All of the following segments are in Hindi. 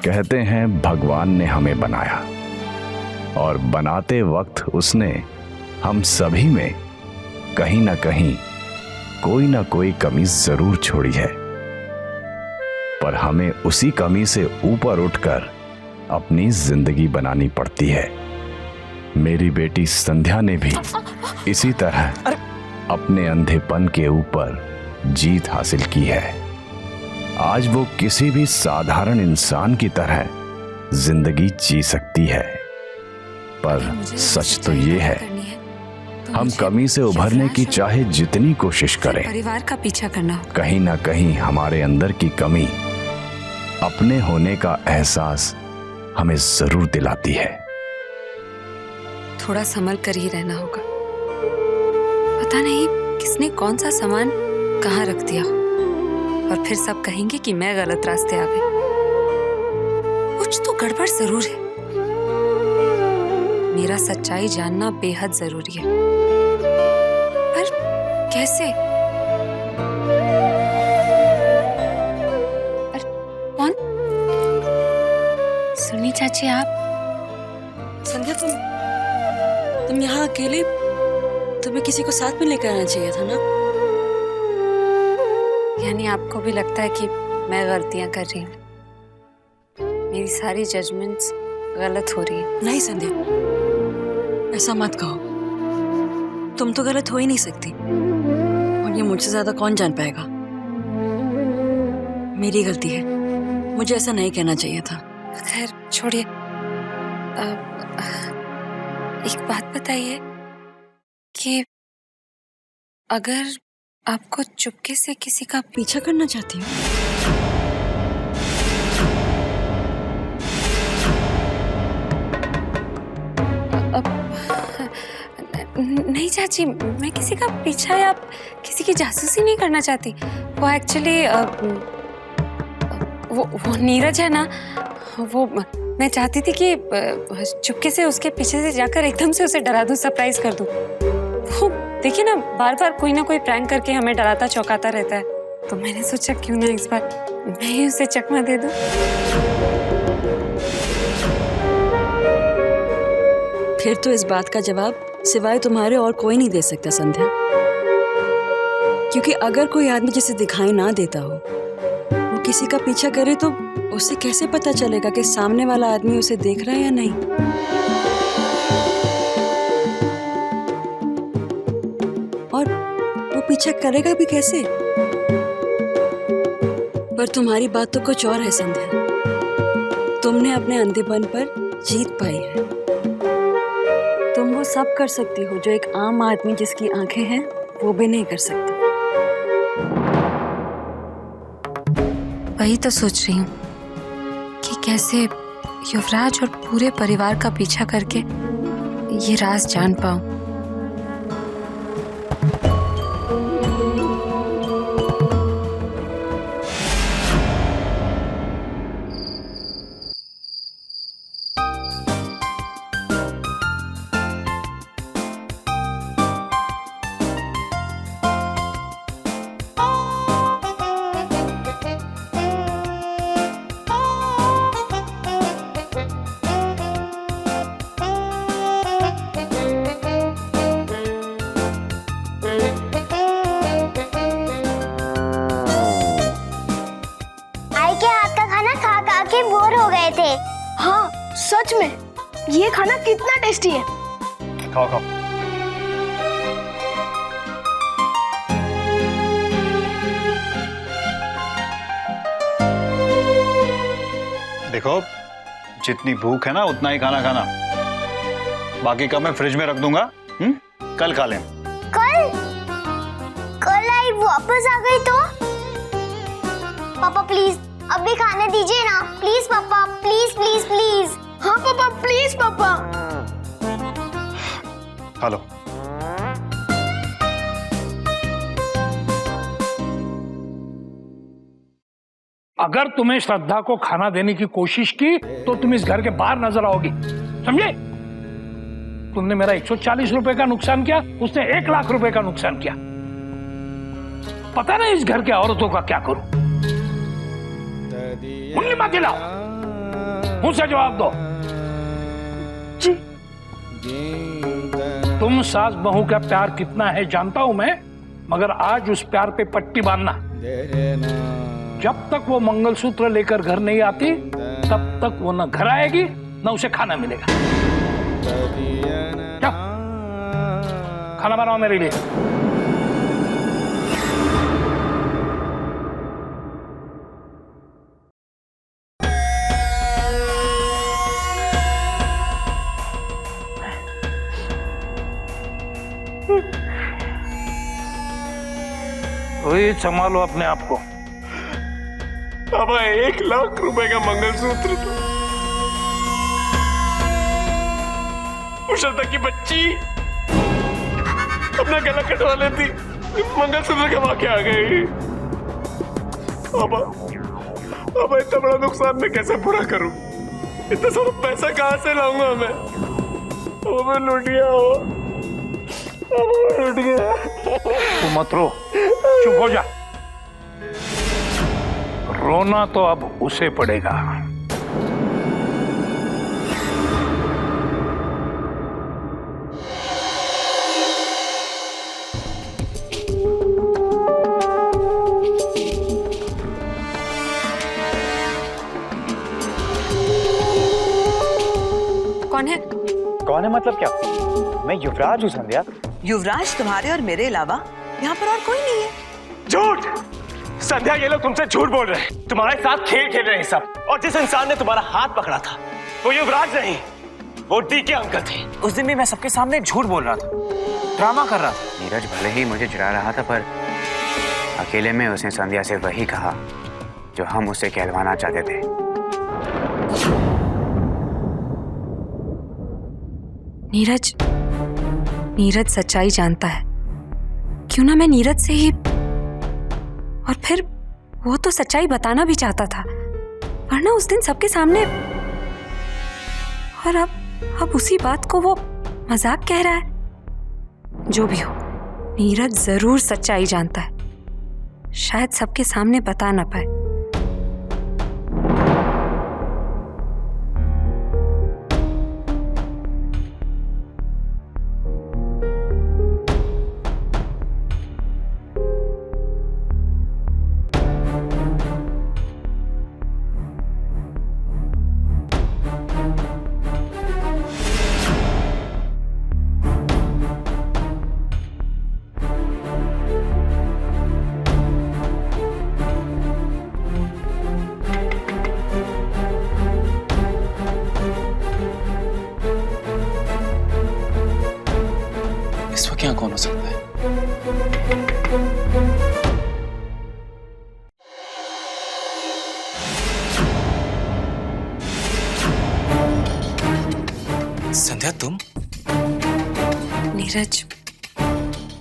कहते हैं भगवान ने हमें बनाया और बनाते वक्त उसने हम सभी में कहीं ना कहीं कोई ना कोई कमी जरूर छोड़ी है, पर हमें उसी कमी से ऊपर उठकर अपनी जिंदगी बनानी पड़ती है। मेरी बेटी संध्या ने भी इसी तरह अपने अंधेपन के ऊपर जीत हासिल की है। आज वो किसी भी साधारण इंसान की तरह जिंदगी जी सकती है, पर सच तो ये है हम कमी से उभरने की चाहे जितनी कोशिश करें, परिवार का पीछा करना, कहीं ना कहीं हमारे अंदर की कमी अपने होने का एहसास हमें जरूर दिलाती है। थोड़ा संभल कर ही रहना होगा। पता नहीं किसने कौन सा सामान कहाँ रख दिया और फिर सब कहेंगे कि मैं गलत रास्ते आ गई। कुछ तो गड़बड़ जरूर है। मेरा सच्चाई जानना बेहद जरूरी है, पर कैसे? कौन? सुनी चाची आप? संध्या तुम यहाँ अकेले? तुम्हें किसी को साथ में लेकर आना चाहिए था ना। यानी आपको भी लगता है कि मैं गलतियां कर रही हूँ? मेरी सारी जजमेंट्स गलत हो रही है? नहीं संध्या, ऐसा मत कहो। तुम तो गलत हो ही नहीं सकती, और ये मुझसे ज्यादा कौन जान पाएगा। मेरी गलती है, मुझे ऐसा नहीं कहना चाहिए था। खैर छोड़िए। एक बात बताइए कि अगर आपको चुपके से किसी का पीछा करना चाहती हूँ? नहीं चाची, मैं किसी का पीछा या किसी की जासूसी नहीं करना चाहती। वो एक्चुअली वो नीरज है ना, वो मैं चाहती थी कि चुपके से उसके पीछे से जाकर एकदम से उसे डरा दूं, सरप्राइज कर दूं। वो देखिए ना, बार बार कोई ना कोई प्रैंक करके हमें डराता चौंकाता रहता है, तो मैंने सोचा क्यों ना इस बार मैं ही उसे चकमा दे दूं। फिर तो इस बात का जवाब सिवाय तुम्हारे और कोई नहीं दे सकता संध्या, क्योंकि अगर कोई आदमी जिसे दिखाई ना देता हो वो किसी का पीछा करे तो उसे कैसे पता चलेगा कि सामने वाला आदमी उसे देख रहा है या नहीं। और वो पीछा करेगा भी कैसे? पर तुम्हारी बात तो कुछ और है संध्या। तुमने अपने अंधेपन पर जीत पाई है। तुम वो सब कर सकती हो जो एक आम आदमी जिसकी आंखें हैं वो भी नहीं कर सकता। वही तो सोच रही हूँ कि कैसे युवराज और पूरे परिवार का पीछा करके ये राज जान पाऊं। हाँ सच में, ये खाना कितना टेस्टी है। खाओ खाओ। देखो, जितनी भूख है ना उतना ही खाना खाना, बाकी का मैं फ्रिज में रख दूंगा। कल खा लें। कल? कल आई वापस आ गई तो? पापा प्लीज अभी खाने दीजिए ना, प्लीज पापा, प्लीज प्लीज प्लीज। हाँ पापा प्लीज पापा। हेलो, अगर तुम्हें श्रद्धा को खाना देने की कोशिश की तो तुम इस घर के बाहर नजर आओगी, समझे? तुमने मेरा 140 रुपए का नुकसान किया, उसने 1 लाख रुपए का नुकसान किया। पता नहीं इस घर के औरतों का क्या करूं। मुन्नी मत हिलाओ, मुझसे जवाब दो। जी। तुम सास बहू का प्यार कितना है जानता हूं मैं, मगर आज उस प्यार पे पट्टी बांधना। जब तक वो मंगलसूत्र लेकर घर नहीं आती तब तक वो न घर आएगी न उसे खाना मिलेगा। क्या खाना बनाओ मेरे लिए। वही संभालो अपने आप को। अब 1 लाख रुपए का मंगलसूत्र तो उषा की बच्ची अपना गला कटवा लेती, मंगलसूत्र कमा के आ गई। अब इतना बड़ा नुकसान मैं कैसे पूरा करूं? इतना सारा पैसा कहां से लाऊंगा मैं? मैं लूट गया हो, लूट गया। तू मत रो, चुप हो जा। रोना तो अब उसे पड़ेगा। कौन है? कौन है मतलब क्या? मैं युवराज हूँ संध्या। युवराज तुम्हारे और मेरे अलावा यहाँ पर और कोई नहीं है। झूठ! संध्या, ये लोग तुमसे झूठ बोल रहे हैं। तुम्हारे साथ खेल खेल रहे हैं सब। और जिस इंसान ने तुम्हारा हाथ पकड़ा था वो युवराज नहीं, वो डी के अंकल थे। उस दिन भी मैं सबके सामने झूठ बोल रहा था, ड्रामा कर रहा था। नीरज भले ही मुझे चुरा रहा था, पर अकेले में उसने संध्या से वही कहा जो हम उसे कहलवाना चाहते थे। नीरज सच्चाई जानता है। क्यों ना मैं नीरज से ही, और फिर वो तो सच्चाई बताना भी चाहता था, वरना उस दिन सबके सामने। और अब उसी बात को वो मजाक कह रहा है। जो भी हो, नीरज जरूर सच्चाई जानता है, शायद सबके सामने बता ना पाए। इस वक्त यहाँ कौन हो सकता है? संध्या, तुम? नीरज,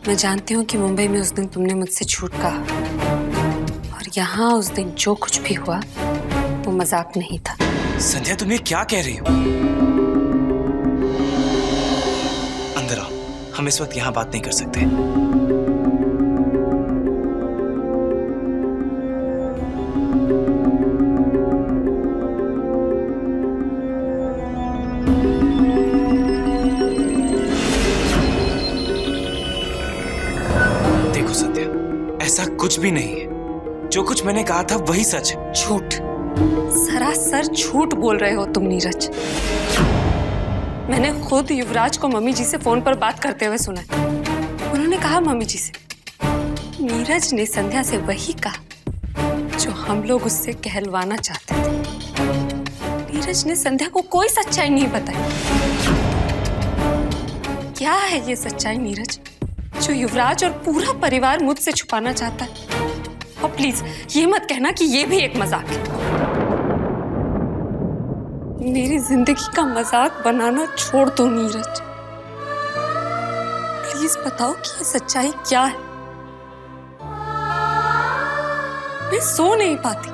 मैं जानती हूँ कि मुंबई में उस दिन तुमने मुझसे झूठ कहा, और यहाँ उस दिन जो कुछ भी हुआ वो मजाक नहीं था। संध्या, तुम ये क्या कह रही हो? अंदर आओ, हम इस वक्त यहाँ बात नहीं कर सकते। देखो संध्या, ऐसा कुछ भी नहीं है। जो कुछ मैंने कहा था वही सच है। झूठ, सरासर झूठ बोल रहे हो तुम नीरज। मैंने खुद युवराज को मम्मी जी से फोन पर बात करते हुए सुना। उन्होंने कहा मम्मी जी से, नीरज ने संध्या से वही कहा जो हम लोग उससे कहलवाना चाहते थे। नीरज ने संध्या को कोई सच्चाई नहीं बताई। क्या है ये सच्चाई नीरज जो युवराज और पूरा परिवार मुझसे छुपाना चाहता है? और प्लीज ये मत कहना कि ये भी एक मजाक है। मेरी जिंदगी का मजाक बनाना छोड़ दो नीरज। प्लीज बताओ कि ये सच्चाई क्या है। मैं सो नहीं पाती,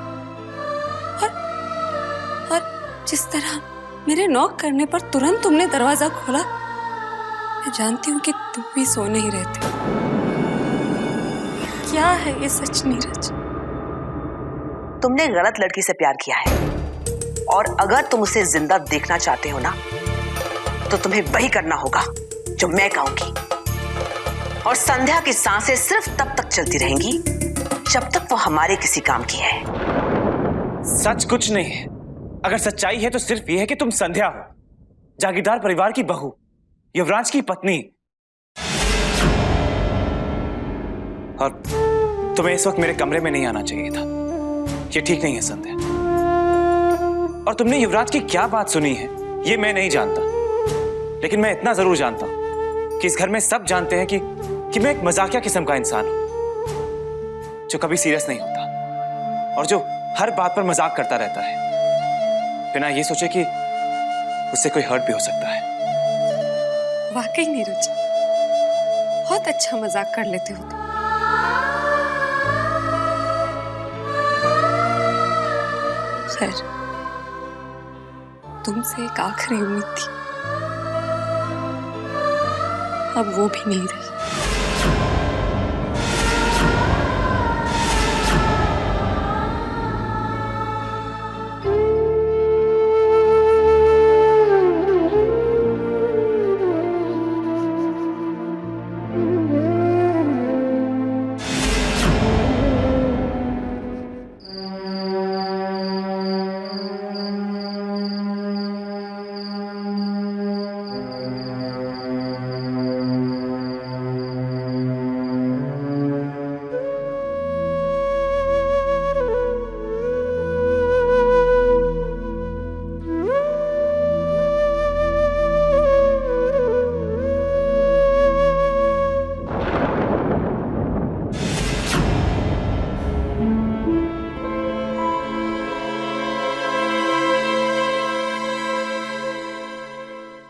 और जिस तरह मेरे नॉक करने पर तुरंत तुमने दरवाजा खोला, मैं जानती हूँ कि तुम भी सो नहीं रहते। क्या है ये सच नीरज? तुमने गलत लड़की से प्यार किया है, और अगर तुम उसे जिंदा देखना चाहते हो ना, तो तुम्हें वही करना होगा जो मैं कहूंगी। और संध्या की सांसें सिर्फ तब तक चलती रहेंगी जब तक वो हमारे किसी काम की है। सच कुछ नहीं है। अगर सच्चाई है तो सिर्फ ये है कि तुम संध्या हो, जागीरदार परिवार की बहू, युवराज की पत्नी, और तुम्हें इस वक्त मेरे कमरे में नहीं आना चाहिए था। ये ठीक नहीं है संध्या। और तुमने युवराज की क्या बात सुनी है ये मैं नहीं जानता, लेकिन मैं इतना जरूर जानता हूं कि इस घर में सब जानते हैं कि मैं एक मजाकिया किस्म का इंसान हूं, जो कभी सीरियस नहीं होता और जो हर बात पर मजाक करता रहता है बिना ये सोचे कि उससे कोई हर्ट भी हो सकता है। वाकई नीरज, बहुत अच्छा मजाक कर लेते हो तुम। खैर, तुमसे एक आखिरी उम्मीद थी, अब वो भी नहीं रही।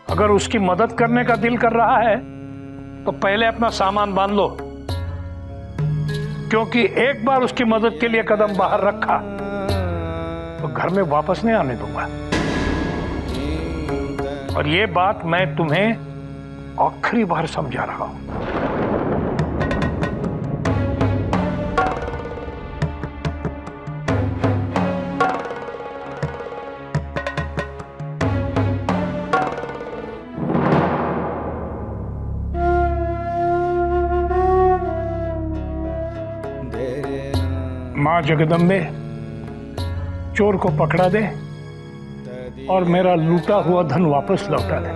अगर उसकी मदद करने का दिल कर रहा है तो पहले अपना सामान बांध लो, क्योंकि एक बार उसकी मदद के लिए कदम बाहर रखा तो घर में वापस नहीं आने दूंगा। और ये बात मैं तुम्हें आखिरी बार समझा रहा हूं। मां जगदम्बे, चोर को पकड़ा दे और मेरा लूटा हुआ धन वापस लौटा दे।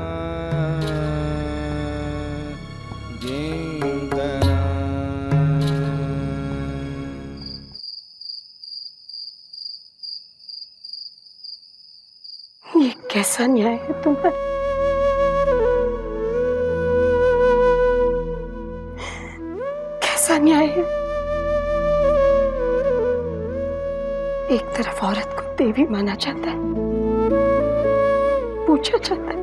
ये कैसा न्याय है तुम्हारा? कैसा न्याय है? एक तरफ औरत को देवी माना जाता है, पूछा जाता है,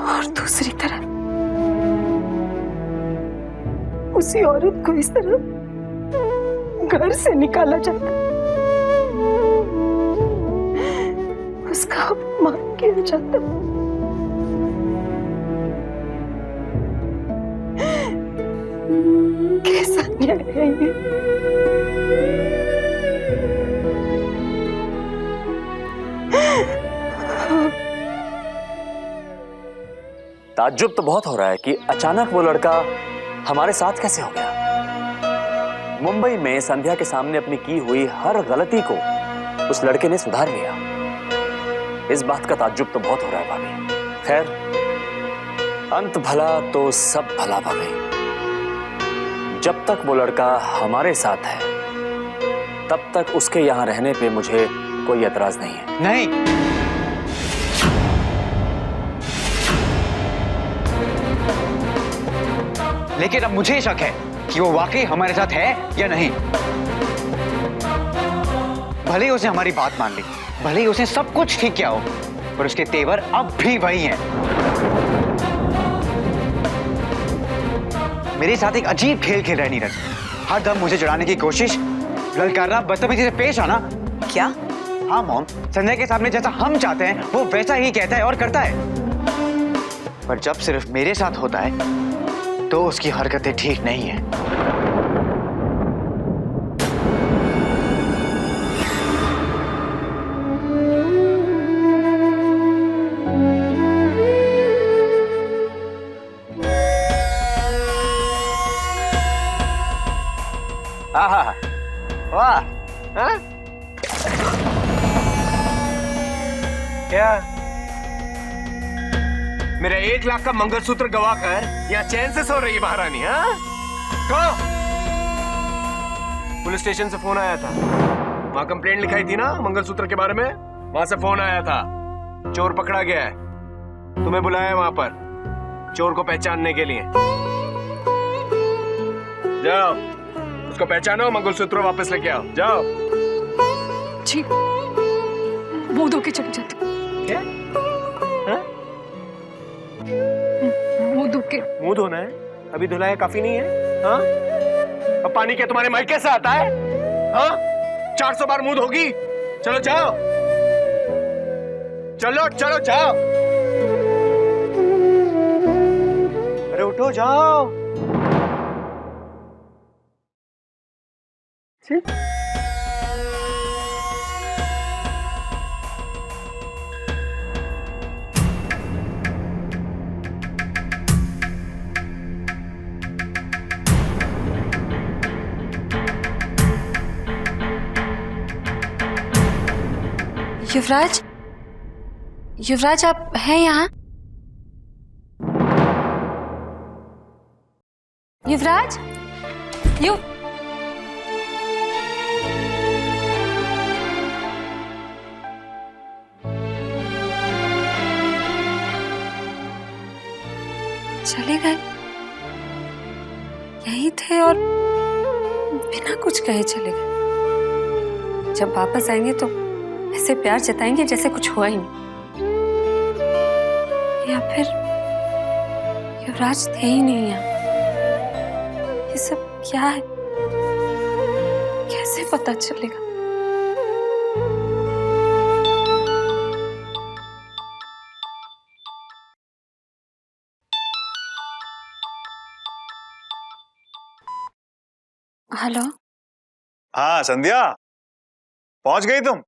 और दूसरी तरफ उसी औरत को इस तरह घर से निकाला जाता है, उसका अपमान किया जाता है। कैसा न्याय है ये? ताज्जुब तो बहुत हो रहा है कि अचानक वो लड़का हमारे साथ कैसे हो गया। मुंबई में संध्या के सामने अपनी की हुई हर गलती को उस लड़के ने सुधार लिया। इस बात का ताज्जुब तो बहुत हो रहा है भाभी। खैर, अंत भला तो सब भला भाभी। जब तक वो लड़का हमारे साथ है तब तक उसके यहां रहने पे मुझे कोई एतराज नहीं है। नहीं, लेकिन अब मुझे शक है कि वो वाकई हमारे साथ है या नहीं। भले ही उसने हमारी बात मान ली, भले ही उसने सब कुछ ठीक किया हो, पर उसके तेवर अब भी वही हैं। मेरे साथ एक अजीब खेल खेल रहा है नीरज। हर दम मुझे जड़ाने की कोशिश, ललकारना, बदतमीजी से पेश आना। क्या? हाँ मॉम, संजय के सामने जैसा हम चाहते हैं वो वैसा ही कहता है और करता है, पर जब सिर्फ मेरे साथ होता है तो उसकी हरकतें ठीक नहीं है। आहा, वाह, हाँ? क्या मेरा 1 लाख का मंगलसूत्र गवा कर यहाँ चैन से सो रही है महारानी? हाँ, कहो। पुलिस स्टेशन से फोन आया था, वहां कंप्लेंट लिखाई थी ना मंगलसूत्र के बारे में, वहां से फोन आया था। चोर पकड़ा गया है, तुम्हें बुलाया है वहां पर चोर को पहचानने के लिए। जाओ, उसको पहचानो, मंगलसूत्र वापस लेके आओ, जाओ। जी, मुंह धो के चली जाती हूँ। क्या? हाँ? मुंह धो के। मुंह धोना है? अभी धुलाया काफी नहीं है? हाँ? अब पानी क्या तुम्हारे मायके से आता है? हाँ? 400 बार मुंह धोगी? चलो जाओ, चलो चलो जाओ। अरे उठो, जाओ। ठीक? युवराज, युवराज आप हैं यहाँ? युवराज, चले गए? यही थे और बिना कुछ कहे चले गए। जब वापस आएंगे तो ऐसे प्यार जताएंगे जैसे कुछ हुआ ही नहीं, या फिर युवराज थे ही नहीं यहाँ। ये सब क्या है, कैसे पता चलेगा? हेलो। हाँ संध्या, पहुंच गई तुम?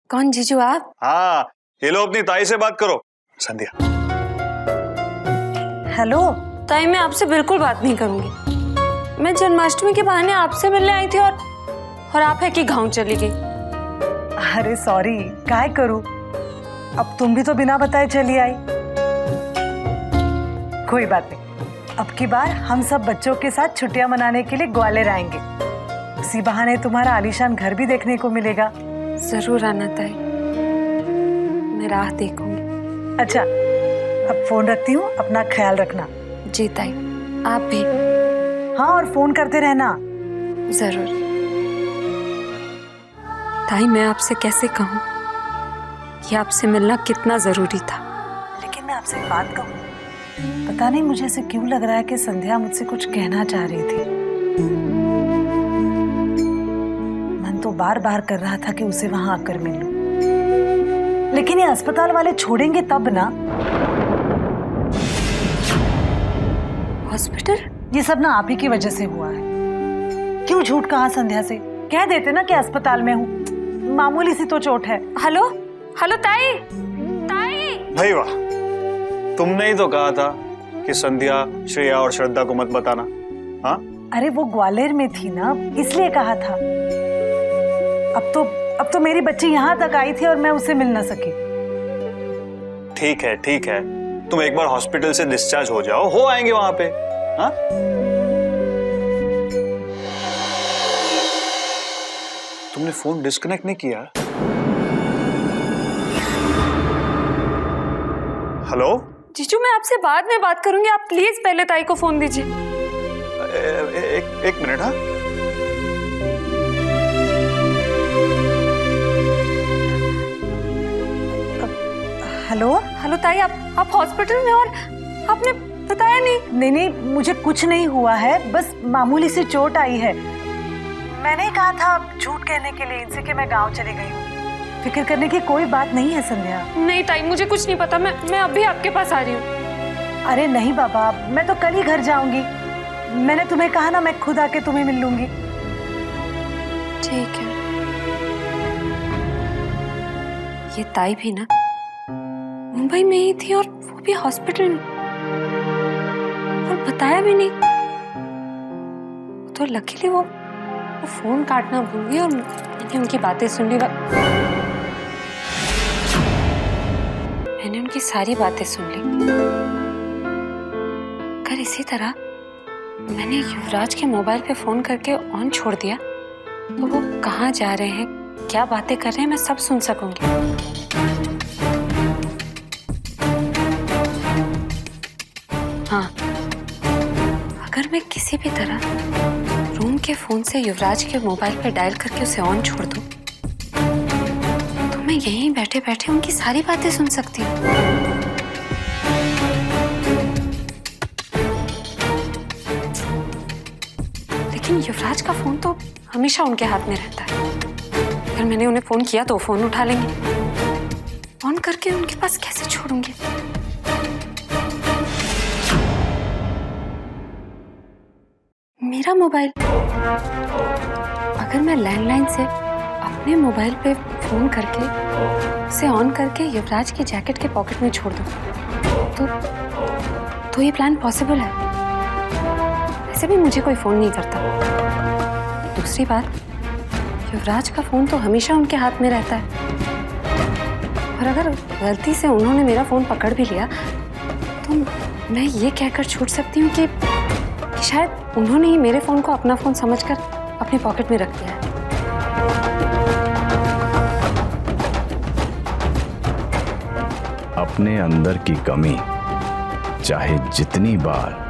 कौन जीजू आप? हाँ, ये लो अपनी ताई से बात करो। संध्या। हेलो ताई, मैं आपसे बिल्कुल बात नहीं करूंगी। मैं जन्माष्टमी के बहाने आपसे मिलने आई थी और आप है कि गांव चली गई। अरे सॉरी, काय करूं, अब तुम भी तो बिना बताए चली आई। कोई बात नहीं, अब की बार हम सब बच्चों के साथ छुट्टियां मनाने के लिए ग्वालियर आएंगे। उसी बहाने तुम्हारा आलीशान घर भी देखने को मिलेगा। जरूर आना ताई, मैं राह देखूंगी। अच्छा, अब फोन रखती हूँ, अपना ख्याल रखना। जी ताई, आप भी। हाँ, और फोन करते रहना। जरूर। ताई, मैं आपसे कैसे कहूँ कि आपसे मिलना कितना जरूरी था। लेकिन मैं आपसे एक बात कहूँ, पता नहीं मुझे ऐसे क्यों लग रहा है कि संध्या मुझसे कुछ कहना चाह रही थी। मन तो बार बार कर रहा था कि उसे वहां आकर मिल लूं, लेकिन ये अस्पताल वाले छोड़ेंगे तब ना। हॉस्पिटल? ये सब ना आप ही की वजह से हुआ है। क्यों झूठ कहा संध्या से? कह देते ना कि अस्पताल में हूँ, मामूली सी तो चोट है। हेलो हेलो ताई, ताई। भाई वाह, तुमने ही तो कहा था कि संध्या, श्रेया और श्रद्धा को मत बताना। हाँ? अरे वो ग्वालियर में थी ना, इसलिए कहा था। अब तो मेरी बच्ची यहाँ तक आई थी और मैं उसे मिल ना सकी। ठीक है ठीक है, तुम एक बार हॉस्पिटल से डिस्चार्ज हो जाओ, हो आएंगे वहां पे। हाँ? तुमने फोन डिस्कनेक्ट नहीं किया? हेलो जीजू, मैं आपसे बाद में बात करूंगी, आप प्लीज पहले ताई को फोन दीजिए। एक मिनट। हाँ, हेलो हेलो ताई, आप हॉस्पिटल में और आपने बताया नहीं? नहीं, मुझे कुछ नहीं हुआ है, बस मामूली सी चोट आई है। मैंने कहा था झूठ कहने के लिए इनसे कि मैं गांव चली गई हूँ। फिक्र करने की कोई बात नहीं है संध्या। नहीं ताई, मुझे कुछ नहीं पता, मैं अभी आपके पास आ रही हूँ। अरे नहीं बाबा, मैं तो कल ही घर जाऊंगी। मैंने तुम्हें कहा ना, मैं खुद आके तुम्हें मिल लूंगी। ठीक है। ये ताई भी ना मुंबई में ही थी और वो भी हॉस्पिटल में, और बताया भी नहीं। तो लकीली वो फोन काटना भूल गई और मैंने उनकी बातें सुन ली। मैंने उनकी सारी बातें सुन ली। अगर इसी तरह मैंने युवराज के मोबाइल पे फोन करके ऑन छोड़ दिया तो वो कहाँ जा रहे हैं, क्या बातें कर रहे हैं, मैं सब सुन सकूंगी। हाँ, अगर मैं किसी भी तरह रूम के फोन से युवराज के मोबाइल पे डायल करके उसे ऑन छोड़ दूं, तो मैं यहीं बैठे बैठे उनकी सारी बातें सुन सकती हूँ। लेकिन युवराज का फोन तो हमेशा उनके हाथ में रहता है। अगर मैंने उन्हें फोन किया तो फोन उठा लेंगे। ऑन करके उनके पास कैसे छोड़ूंगी? मेरा मोबाइल, अगर मैं लैंडलाइन से अपने मोबाइल पे फोन करके उसे ऑन करके युवराज की जैकेट के पॉकेट में छोड़ दूं तो ये प्लान पॉसिबल है। वैसे भी मुझे कोई फोन नहीं करता। दूसरी बात, युवराज का फोन तो हमेशा उनके हाथ में रहता है, और अगर गलती से उन्होंने मेरा फोन पकड़ भी लिया तो मैं ये कहकर छूट सकती हूँ कि शायद उन्होंने ही मेरे फोन को अपना फोन समझकर अपनी पॉकेट में रख दिया है। अपने अंदर की कमी चाहे जितनी बार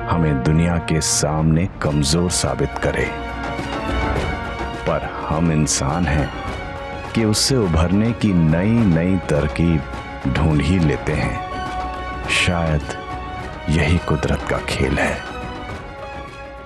हमें दुनिया के सामने कमजोर साबित करे, पर हम इंसान हैं कि उससे उभरने की नई नई तरकीब ढूंढ ही लेते हैं। शायद यही कुदरत का खेल है।